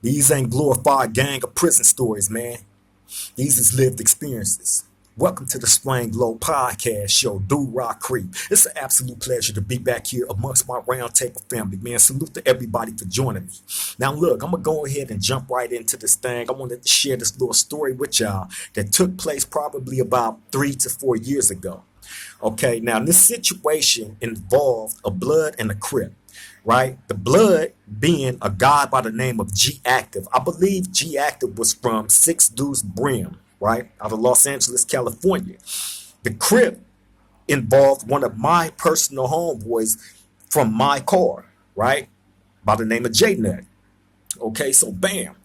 These ain't glorified gang or prison stories, man. These is lived experiences. Welcome to the Splain Glow podcast show, Do Rock Crip. It's an absolute pleasure to be back here amongst my roundtable family, man. Salute to everybody for joining me. Now, look, I'm going to go ahead and jump right into this thing. I wanted to share this little story with y'all that took place probably about 3 to 4 years ago. Okay, now this situation involved a blood and a Crip, right? The blood being a guy by the name of G Active. I believe G Active was from 6Duse Brim, right? Out of Los Angeles, California. The Crip involved one of my personal homeboys from my car, right? By the name of J Nut. Okay, so bam.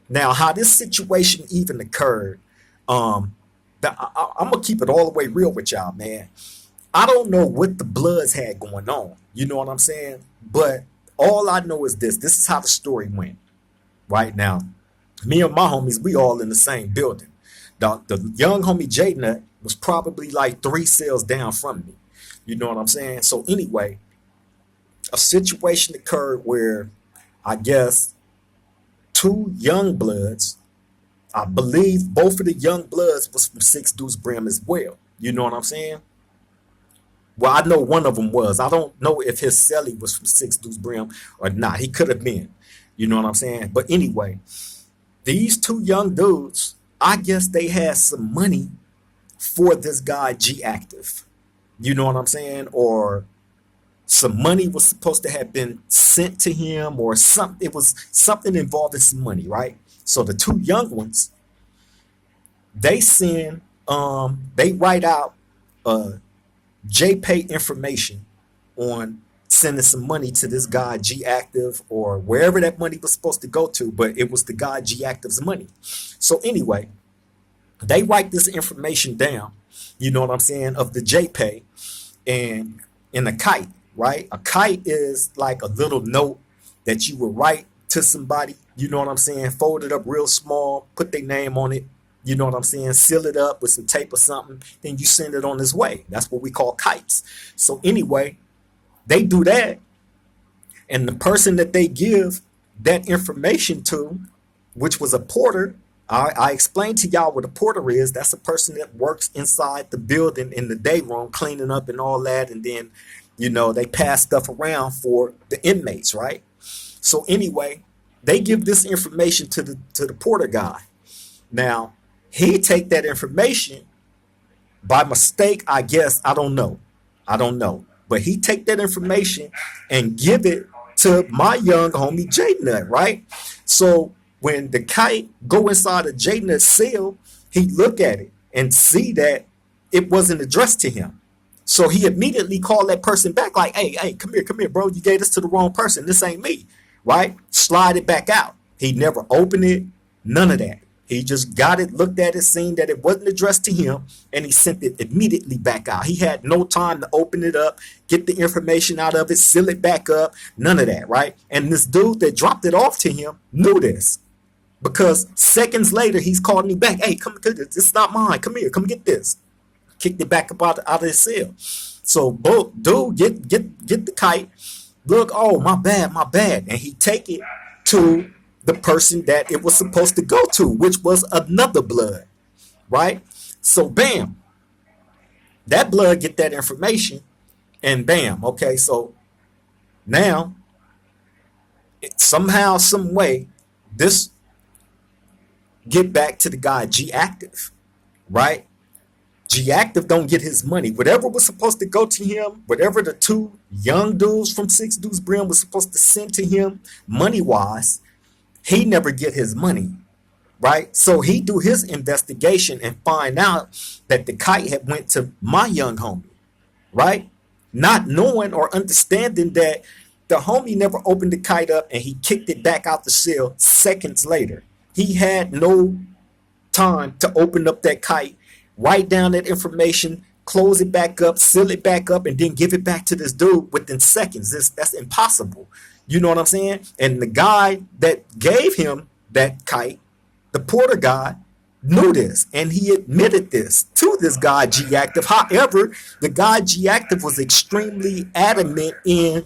Now, how this situation even occurred, I'm gonna keep it all the way real with y'all, man. I don't know what the Bloods had going on. You know what I'm saying? But all I know is this. This is how the story went. Right now, me and my homies, we all in the same building. The young homie J Nut was probably like 3 cells down from me. You know what I'm saying? So anyway, a situation occurred where I guess 2 young bloods, I believe both of the young bloods was from 6 Deuce Brim as well. You know what I'm saying? Well, I know one of them was. I don't know if his celly was from 6 Deuce Brim or not. He could have been. You know what I'm saying? But anyway, these 2 young dudes, I guess they had some money for this guy G Active. You know what I'm saying? Or some money was supposed to have been sent to him or something. It was something involving some money, right? So the 2 young ones, they send, they write out JPay information on sending some money to this guy G Active or wherever that money was supposed to go to, but it was the guy G Active's money. So anyway, they write this information down, you know what I'm saying, of the JPay and in a kite, right? A kite is like a little note that you would write to somebody, you know what I'm saying, fold it up real small, put their name on it, you know what I'm saying, seal it up with some tape or something, then you send it on its way. That's what we call kites. So anyway, they do that, and the person that they give that information to, which was a porter, I explained to y'all what a porter is. That's a person that works inside the building in the day room, cleaning up and all that, and then, you know, they pass stuff around for the inmates, right? So anyway, they give this information to the porter guy. Now, he take that information by mistake, I guess. I don't know. But he take that information and give it to my young homie J Nut, right? So when the kite go inside of J Nut's cell, he look at it and see that it wasn't addressed to him. So he immediately called that person back like, hey, come here, bro. You gave this to the wrong person. This ain't me, right? Slide it back out. He never opened it, none of that. He just got it, looked at it, seen that it wasn't addressed to him, and he sent it immediately back out. He had no time to open it up, get the information out of it, seal it back up, none of that, right? And this dude that dropped it off to him knew this because seconds later, he's calling me back. Hey, come, this is not mine. Come here, come get this. Kicked it back up out of his cell. So, dude, get the kite. Look, oh, my bad. And he take it to the person that it was supposed to go to, which was another blood, right? So bam, that blood get that information, and bam, okay, so now somehow, some way, this get back to the guy G Active, right? G Active don't get his money. Whatever was supposed to go to him, whatever the 2 young dudes from 6 Deuce Brim was supposed to send to him money wise, he never get his money, right? So he do his investigation and find out that the kite had went to my young homie, right? Not knowing or understanding that the homie never opened the kite up and he kicked it back out the cell seconds later. He had no time to open up that kite, write down that information, close it back up, seal it back up, and then give it back to this dude within seconds. That's impossible. You know what I'm saying? And the guy that gave him that kite, the porter guy, knew this, and he admitted this to this guy G Active. However, the guy G Active was extremely adamant in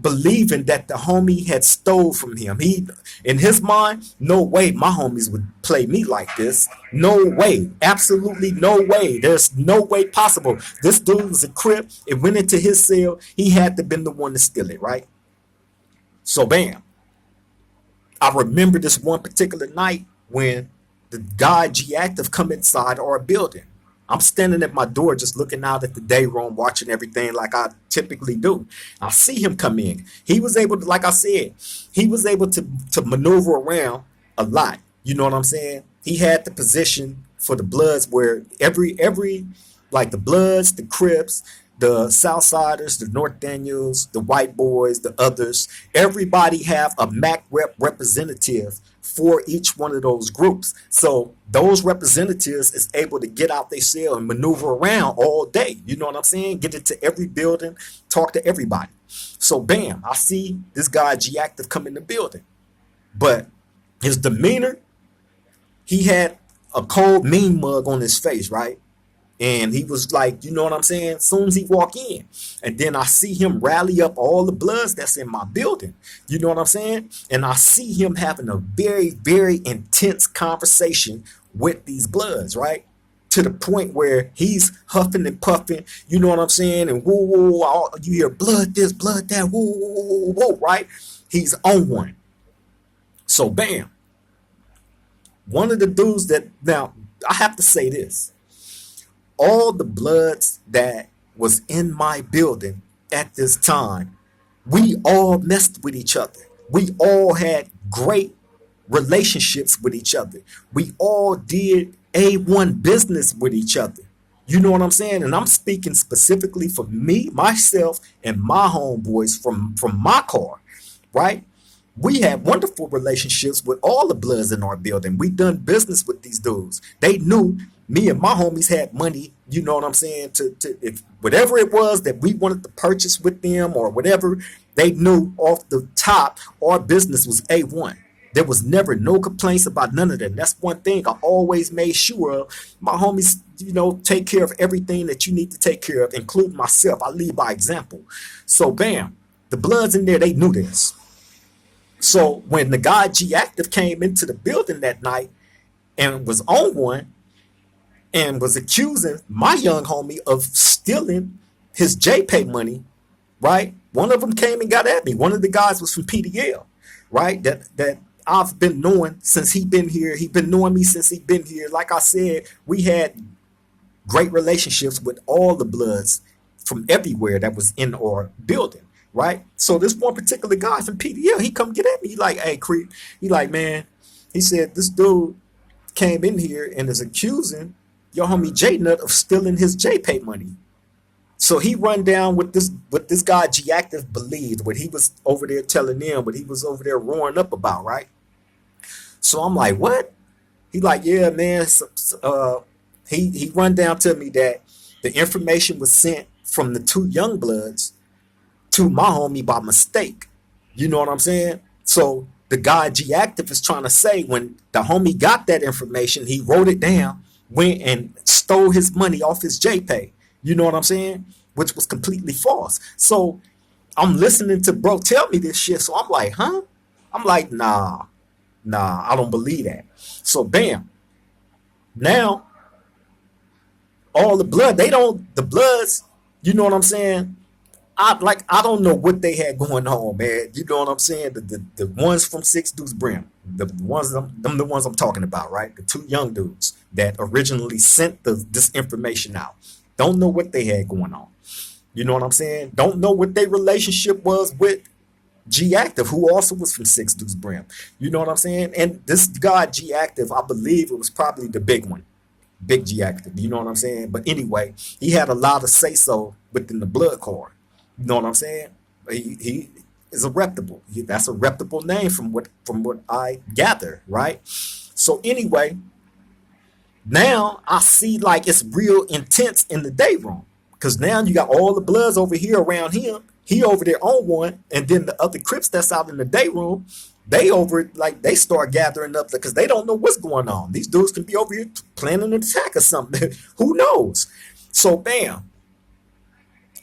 believing that the homie had stole from him. He, in his mind, no way my homies would play me like this. No way. Absolutely no way. There's no way possible. This dude was a Crip. It went into his cell. He had to been the one to steal it, right? So bam. I remember this one particular night when the guy G Active come inside our building. I'm standing at my door just looking out at the day room, watching everything like I typically do. I see him come in. He was able to, like I said, he was able to maneuver around a lot. You know what I'm saying? He had the position for the Bloods where every like the Bloods, the Crips, the Southsiders, the North Daniels, the White Boys, the others, everybody have a MAC representative for each one of those groups. So those representatives is able to get out their cell and maneuver around all day. You know what I'm saying? Get into every building, talk to everybody. So bam, I see this guy G Active come in the building. But his demeanor, he had a cold mean mug on his face, right? And he was like, you know what I'm saying? As soon as he walk in, and then I see him rally up all the Bloods that's in my building. You know what I'm saying? And I see him having a very, very intense conversation with these Bloods, right? To the point where he's huffing and puffing, you know what I'm saying? And whoa, whoa, whoa, you hear blood this, blood that, whoa, whoa, whoa, whoa, right? He's on one. So bam. One of the dudes that, now, I have to say this. All the Bloods that was in my building at this time, we all messed with each other. We all had great relationships with each other. We all did A1 business with each other. You know what I'm saying? And I'm speaking specifically for me, myself, and my homeboys from my car, right? We had wonderful relationships with all the Bloods in our building. We done business with these dudes. They knew me and my homies had money, you know what I'm saying, to if whatever it was that we wanted to purchase with them or whatever, they knew off the top our business was A1. There was never no complaints about none of that. And that's one thing I always made sure of. My homies, you know, take care of everything that you need to take care of, including myself. I lead by example. So bam, the Bloods in there, they knew this. So when the guy G Active came into the building that night and was on one and was accusing my young homie of stealing his JPay money, right? One of them came and got at me. One of the guys was from PDL, right? That I've been knowing since he been here. He been knowing me since he been here. Like I said, we had great relationships with all the Bloods from everywhere that was in our building. Right. So this one particular guy from PDL, he come get at me. He like, hey, Crip. He like, man, he said this dude came in here and is accusing your homie J Nut of stealing his JPay money. So he run down with this guy G Active believed what he was over there telling them, what he was over there roaring up about, right? So I'm like, what? He like, yeah, man. He run down to me that the information was sent from the two young Bloods to my homie by mistake. You know what I'm saying? So the guy G Active is trying to say when the homie got that information, he wrote it down, went and stole his money off his JPay. You know what I'm saying? Which was completely false. So I'm listening to bro tell me this shit. So I'm like, huh? I'm like, nah, I don't believe that. So bam. Now, all the Bloods, you know what I'm saying? I don't know what they had going on, man. You know what I'm saying? The ones from 6Duse Brim, the ones I'm talking about, right? The two young dudes that originally sent this information out. Don't know what they had going on. You know what I'm saying? Don't know what their relationship was with G Active, who also was from 6Duse Brim. You know what I'm saying? And this guy G Active, I believe it was probably the big one. Big G Active. You know what I'm saying? But anyway, he had a lot of say-so within the blood car. You know what I'm saying? He is a reputable. That's a reputable name from what I gather, right? So anyway, now I see like it's real intense in the day room because now you got all the Bloods over here around him. He over there on one, and then the other Crips that's out in the day room, they start gathering up because they don't know what's going on. These dudes can be over here planning an attack or something. Who knows? So bam.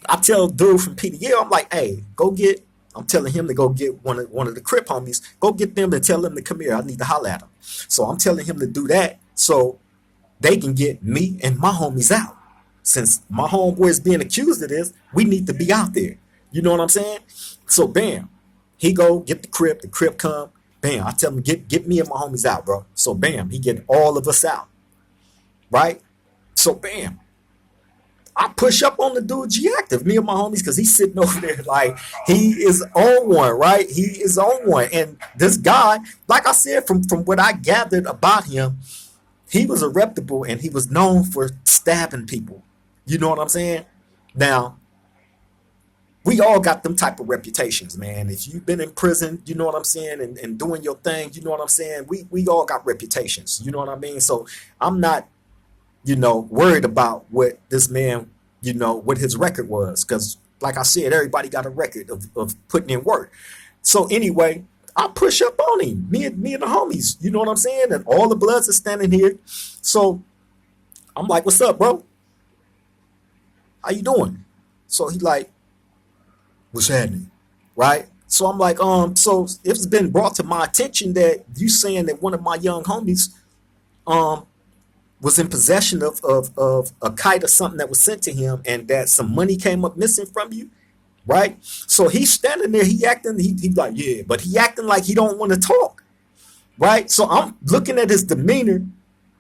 I tell dude from PDL, I'm like, hey, go get I'm telling him to go get one of the Crip homies, go get them and tell them to come here. I need to holler at them. So I'm telling him to do that so they can get me and my homies out. Since my homeboy is being accused of this, we need to be out there. You know what I'm saying? So bam, he go get the Crip come, bam, I tell him get me and my homies out, bro. So bam, he get all of us out. Right? So bam, I push up on the dude G Active, me and my homies, because he's sitting over there like he is on one, right? He is on one. And this guy, like I said, from what I gathered about him, he was a reputable and he was known for stabbing people. You know what I'm saying? Now, we all got them type of reputations, man. If you've been in prison, you know what I'm saying, and doing your thing, you know what I'm saying? We all got reputations, you know what I mean? So I'm not, worried about what this man, what his record was. Because, like I said, everybody got a record of putting in work. So anyway, I push up on him, me and the homies, you know what I'm saying? And all the Bloods are standing here. So I'm like, what's up, bro? How you doing? So he like, what's happening? Right? So I'm like, so it's been brought to my attention that you saying that one of my young homies, was in possession of a kite or something that was sent to him, and that some money came up missing from you, right? So he's standing there, he like, yeah, but he acting like he don't want to talk, right? So I'm looking at his demeanor,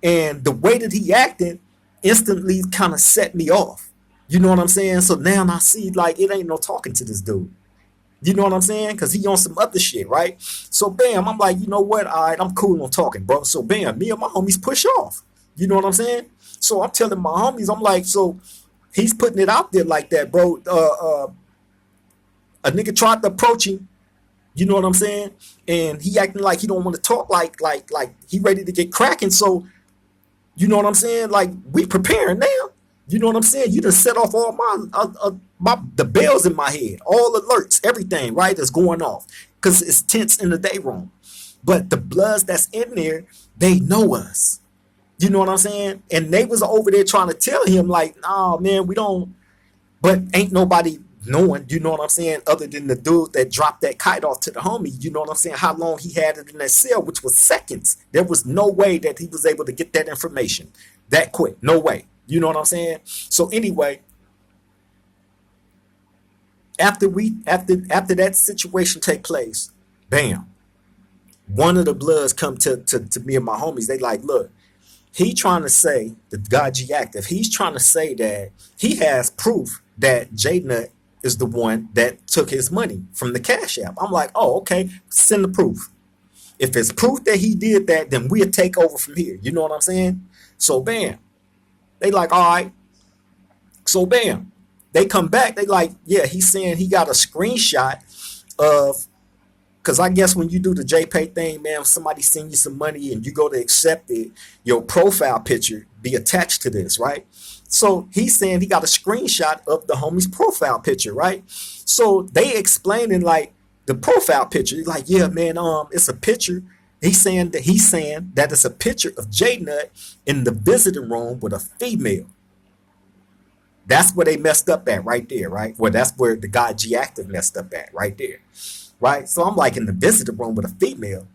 and the way that he acted instantly kind of set me off. You know what I'm saying? So now I see like it ain't no talking to this dude. You know what I'm saying? Because he on some other shit, right? So bam, I'm like, you know what? All right, I'm cool on talking, bro. So bam, me and my homies push off. You know what I'm saying? So I'm telling my homies, I'm like, so he's putting it out there like that, bro. A nigga tried to approach him. You know what I'm saying? And he acting like he don't want to talk, like he ready to get cracking. So, you know what I'm saying? Like, we preparing now. You know what I'm saying? You done set off all the bells in my head, all alerts, everything, right, that's going off. Because it's tense in the day room. But the Bloods that's in there, they know us. You know what I'm saying? And they was over there trying to tell him like, nah, man, we don't. But ain't nobody knowing, you know what I'm saying, other than the dude that dropped that kite off to the homie, you know what I'm saying, how long he had it in that cell, which was seconds. There was no way that he was able to get that information that quick. No way. You know what I'm saying? So anyway, after that situation take place, bam, one of the Bloods come to me and my homies. They like, look, he trying to say, the guy G Active, he's trying to say that he has proof that J Nut is the one that took his money from the Cash App. I'm like, oh, okay, send the proof. If it's proof that he did that, then we'll take over from here. You know what I'm saying? So bam. They like, all right. So bam. They come back. They like, yeah, he's saying he got a screenshot of, because I guess when you do the JPay thing, man, somebody send you some money and you go to accept it, your profile picture be attached to this, right? So he's saying he got a screenshot of the homie's profile picture, right? So they explaining like the profile picture. He's like, yeah, man, it's a picture. He's saying that it's a picture of J Nut in the visiting room with a female. That's where they messed up at right there, right? Well, that's where the guy G Active messed up at right there. Right? So I'm like in the visitor room with a female.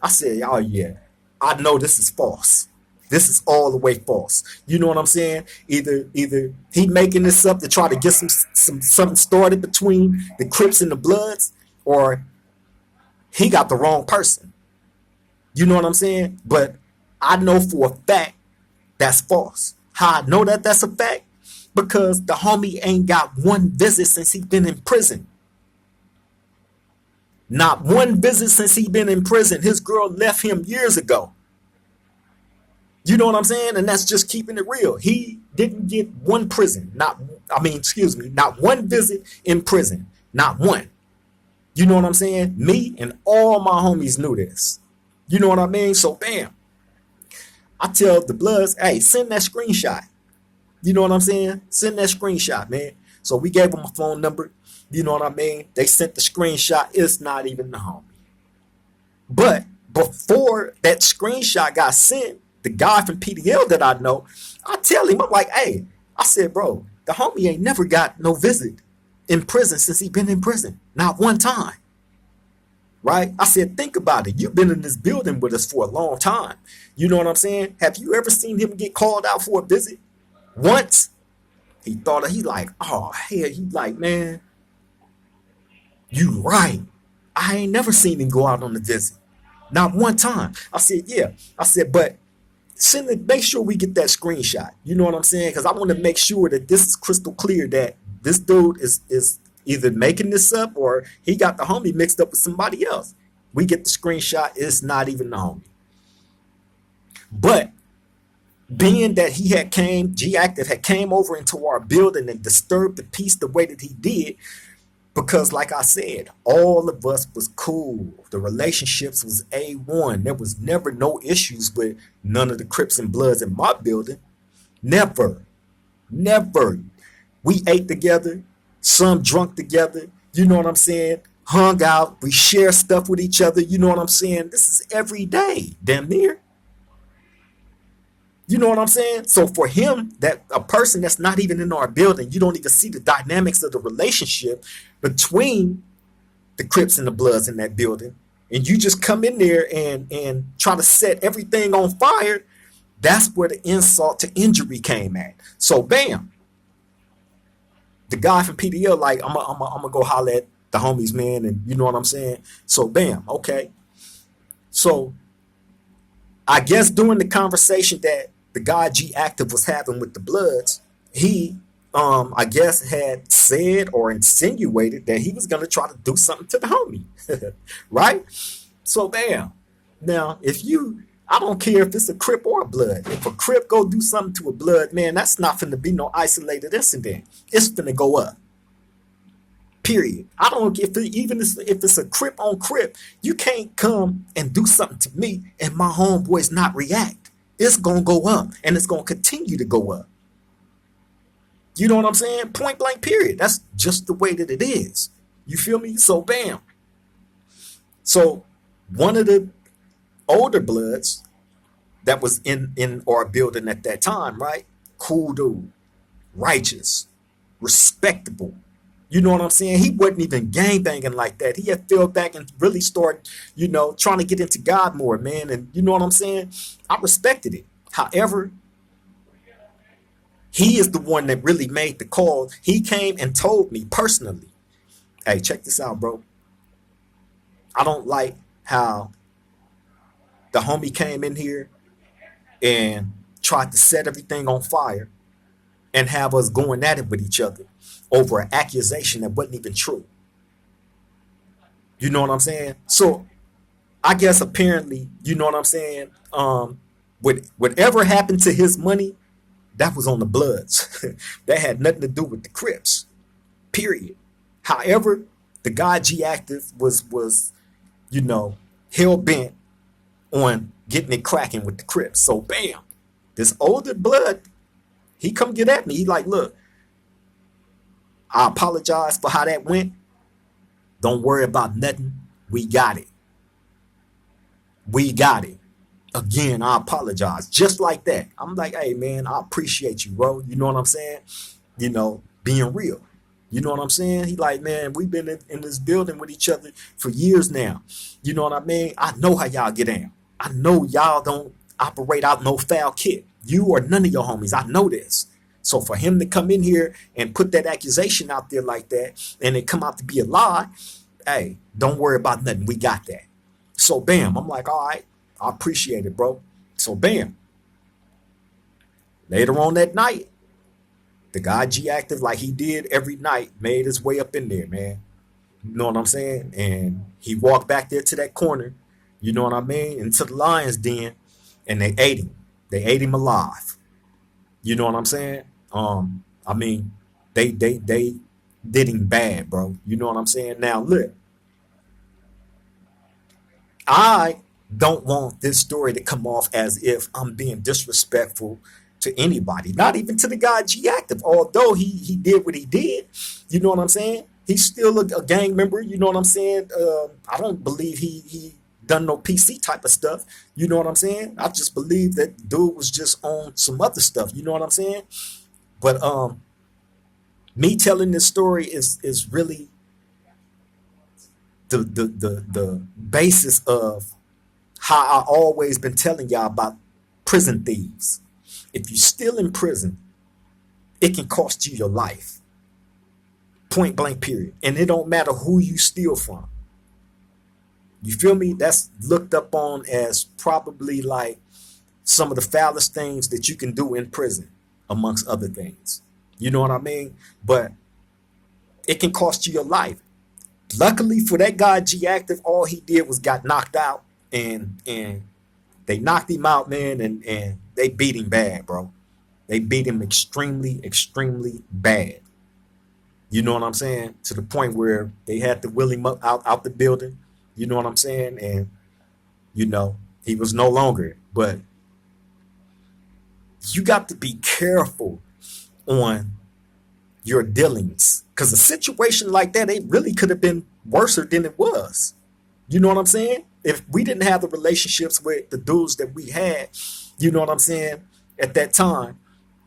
I said, oh yeah, I know this is false. This is all the way false. You know what I'm saying? Either he making this up to try to get something started between the Crips and the Bloods, or he got the wrong person. You know what I'm saying? But I know for a fact that's false. How I know that that's a fact? Because the homie ain't got one visit since he been in prison. Not one visit since he been in prison. His girl left him years ago. You know what I'm saying? And that's just keeping it real. He didn't get one prison. Not one visit in prison. Not one. You know what I'm saying? Me and all my homies knew this. You know what I mean? So bam. I tell the Bloods, hey, send that screenshot. You know what I'm saying? Send that screenshot, man. So we gave him a phone number. You know what I mean? They sent the screenshot. It's not even the homie. But before that screenshot got sent, the guy from PDL that I know, I tell him, I'm like, hey, I said, bro, the homie ain't never got no visit in prison since he been in prison. Not one time. Right? I said, think about it. You've been in this building with us for a long time. You know what I'm saying? Have you ever seen him get called out for a visit? Once? He thought, he like, oh, hell, he like, man, you right. I ain't never seen him go out on a visit. Not one time. I said, yeah. I said, but send it, make sure we get that screenshot. You know what I'm saying? Because I want to make sure that this is crystal clear that this dude is either making this up or he got the homie mixed up with somebody else. We get the screenshot, it's not even the homie. But being that he had came, G-Active had came over into our building and disturbed the peace the way that he did, because like I said, all of us was cool. The relationships was A1. There was never no issues with none of the Crips and Bloods in my building. Never. Never. We ate together, some drunk together, you know what I'm saying? Hung out, we share stuff with each other, you know what I'm saying? This is every day, damn near. You know what I'm saying? So for him, that a person that's not even in our building, you don't even see the dynamics of the relationship between the Crips and the Bloods in that building, and you just come in there and try to set everything on fire. That's where the insult to injury came at. So bam, the guy from PDL like, I'm gonna go holler at the homies, man, and you know what I'm saying? So bam, okay. So I guess during the conversation that the guy G Active was having with the Bloods, he I guess had said or insinuated that he was gonna try to do something to the homie. Right? So bam. Now I don't care if it's a Crip or a Blood. If a Crip go do something to a Blood, man, that's not finna be no isolated incident. It's finna go up. Period. I don't give even if it's a Crip on Crip, you can't come and do something to me and my homeboys not react. It's gonna go up and it's gonna continue to go up. You know what I'm saying? Point blank, period. That's just the way that it is. You feel me? So bam. So one of the older Bloods that was in our building at that time, right? Cool dude, righteous, respectable. You know what I'm saying? He wasn't even gangbanging like that. He had fell back and really started, trying to get into God more, man. And you know what I'm saying? I respected it. However, he is the one that really made the call. He came and told me personally, hey, check this out, bro. I don't like how the homie came in here and tried to set everything on fire and have us going at it with each other over an accusation that wasn't even true. You know what I'm saying? So I guess apparently, you know what I'm saying? Whatever happened to his money, that was on the Bloods. That had nothing to do with the Crips. Period. However, the guy G Active was hell bent on getting it cracking with the Crips. So bam, this older Blood, he come get at me. He like, look, I apologize for how that went. Don't worry about nothing. We got it. We got it. Again, I apologize. Just like that. I'm like, hey, man, I appreciate you, bro. You know what I'm saying? Being real. You know what I'm saying? He like, man, we've been in this building with each other for years now. You know what I mean? I know how y'all get down. I know y'all don't operate out no foul kit. You or none of your homies. I know this. So for him to come in here and put that accusation out there like that and it come out to be a lie, hey, don't worry about nothing. We got that. So bam, I'm like, all right, I appreciate it, bro. So bam. Later on that night, the guy G Active, like he did every night, made his way up in there, man. You know what I'm saying? And he walked back there to that corner, you know what I mean, into the lion's den, and they ate him. They ate him alive. You know what I'm saying? I mean, they did him bad, bro. You know what I'm saying? Now, look, I don't want this story to come off as if I'm being disrespectful to anybody, not even to the guy G Active. Although he did what he did, you know what I'm saying? He's still a gang member. You know what I'm saying? I don't believe he done no PC type of stuff. You know what I'm saying? I just believe that dude was just on some other stuff. You know what I'm saying? But Me telling this story is really the basis of how I always been telling y'all about prison thieves. If you're still in prison, it can cost you your life. Point blank period. And it don't matter who you steal from. You feel me? That's looked up on as probably like some of the foulest things that you can do in prison, amongst other things. You know what I mean? But it can cost you your life. Luckily for that guy G Active, all he did was got knocked out, and they knocked him out, man, and they beat him bad, bro. They beat him extremely, extremely bad. You know what I'm saying? To the point where they had to wheel him up out the building. You know what I'm saying? And you know, he was no longer. But you got to be careful on your dealings. Because a situation like that, it really could have been worse than it was. You know what I'm saying? If we didn't have the relationships with the dudes that we had, you know what I'm saying, at that time,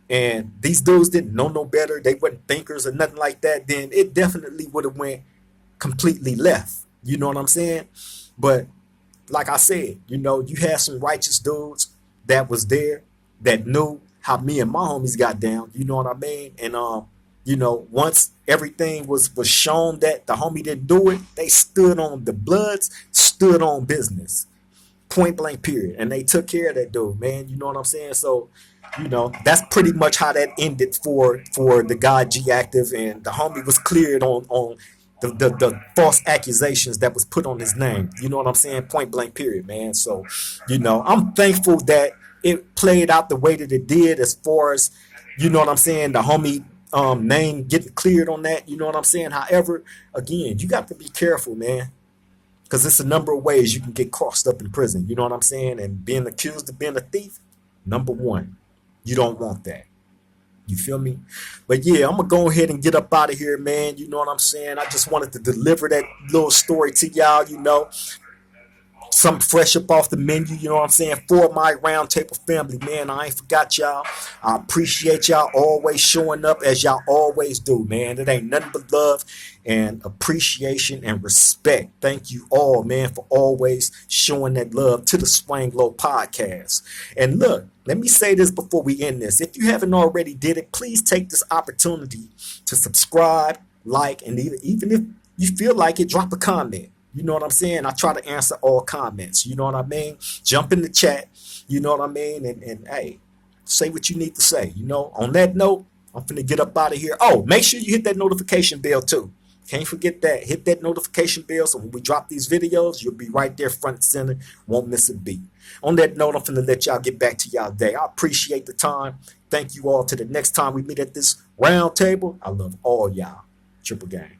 and these dudes didn't know no better, they weren't thinkers or nothing like that, then it definitely would have went completely left. You know what I'm saying? But like I said, you know, you had some righteous dudes that was there that knew how me and my homies got down. You know what I mean? And you know, once everything was shown that the homie didn't do it, they stood on the bloods, stood on business, point blank period, and they took care of that dude, man. You know what I'm saying? So, you know, that's pretty much how that ended for the guy G Active, and the homie was cleared on the false accusations that was put on his name. You know what I'm saying? Point blank period, man. So, you know, I'm thankful that it played out the way that it did, as far as, you know what I'm saying, the homie name getting cleared on that. You know what I'm saying? However, again, you got to be careful, man, because it's a number of ways you can get crossed up in prison. You know what I'm saying? And being accused of being a thief, number one, you don't want that. You feel me? But yeah, I'm gonna go ahead and get up out of here, man. You know what I'm saying? I just wanted to deliver that little story to y'all, you know. Something fresh up off the menu, you know what I'm saying? For my roundtable family, man, I ain't forgot y'all. I appreciate y'all always showing up as y'all always do, man. It ain't nothing but love and appreciation and respect. Thank you all, man, for always showing that love to the Swang Low podcast. And look, let me say this before we end this. If you haven't already did it, please take this opportunity to subscribe, like, and even if you feel like it, drop a comment. You know what I'm saying? I try to answer all comments. You know what I mean? Jump in the chat. You know what I mean? And hey, say what you need to say. You know, on that note, I'm finna get up out of here. Oh, make sure you hit that notification bell too. Can't forget that. Hit that notification bell so when we drop these videos, you'll be right there front and center. Won't miss a beat. On that note, I'm finna let y'all get back to y'all day. I appreciate the time. Thank you all. To the next time we meet at this round table. I love all y'all. Triple gang.